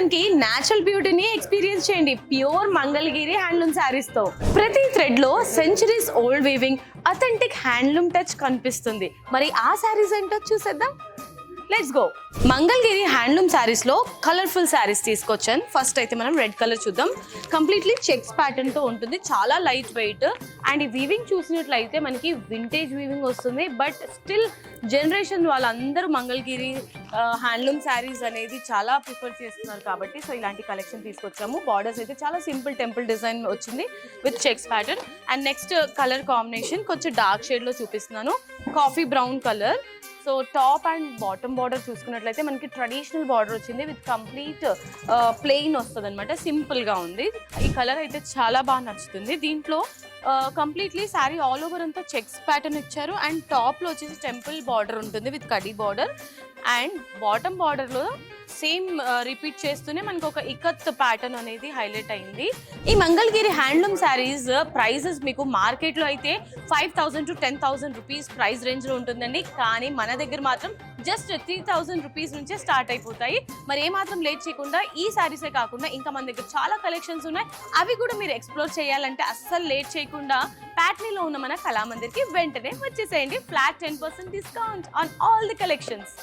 Season కి natural బ్యూటీని experience చేయండి pure Mangalagiri handloom saris తో. ప్రతి థ్రెడ్ లో centuries old weaving authentic handloom touch కనిపిస్తుంది. మరి ఆ శారీస్ ఏంటో చూసేద్దాం. Let's go. Mangalagiri handloom saris లో కలర్ఫుల్ శారీస్ తీసుకొచ్చాను. ఫస్ట్ అయితే మనం రెడ్ కలర్ చూద్దాం. కంప్లీట్లీ చెక్స్ ప్యాటర్న్ తో ఉంటుంది, చాలా లైట్ వెయిట్. అండ్ ఈ వీవింగ్ చూసినట్లయితే మనకి వింటేజ్ వీవింగ్ వస్తుంది. బట్ స్టిల్ జనరేషన్ వాళ్ళందరూ మంగళగిరి హ్యాండ్లూమ్ శారీస్ అనేది చాలా ప్రిఫర్ చేస్తున్నారు కాబట్టి సో ఇలాంటి కలెక్షన్ తీసుకొచ్చాము. బార్డర్స్ అయితే చాలా సింపుల్ టెంపుల్ డిజైన్ వచ్చింది with checks pattern. And next colour combination కొంచెం డార్క్ షేడ్ లో చూపిస్తున్నాను, coffee brown colour. So top and bottom border చూసుకున్నట్లయితే మనకి ట్రెడిషనల్ బార్డర్ వచ్చింది విత్ కంప్లీట్ ప్లెయిన్ వస్తుంది అనమాట, సింపుల్ గా ఉంది. ఈ కలర్ అయితే చాలా బాగా నచ్చుతుంది. దీంట్లో కంప్లీట్లీ శారీ ఆల్ ఓవర్ అంతా చెక్స్ ప్యాటర్న్ ఇచ్చారు. అండ్ టాప్ లో వచ్చేసి టెంపుల్ బార్డర్ ఉంటుంది with khadi border. And bottom border లో సేమ్ రిపీట్ చేస్తూనే మనకు ఒక ఇకత్ ప్యాటర్న్ అనేది హైలైట్ అయింది. ఈ మంగళగిరి హ్యాండ్లూమ్ శారీస్ ప్రైజెస్ మీకు మార్కెట్ లో అయితే 5,000 to 10,000 రూపీస్ ప్రైస్ రేంజ్ లో ఉంటుందండి. కానీ మన దగ్గర మాత్రం జస్ట్ 3,000 రూపీస్ నుంచే స్టార్ట్ అయిపోతాయి. మరి ఏమాత్రం లేట్ చేయకుండా ఈ శారీసే కాకుండా ఇంకా మన దగ్గర చాలా కలెక్షన్స్ ఉన్నాయి, అవి కూడా మీరు ఎక్స్ప్లోర్ చేయాలంటే అస్సలు లేట్ చేయకుండా ప్యాట్నీలో ఉన్న మన కళామందిర్కి వెంటనే వచ్చేసేయండి. Flat 10% discount on all the collections.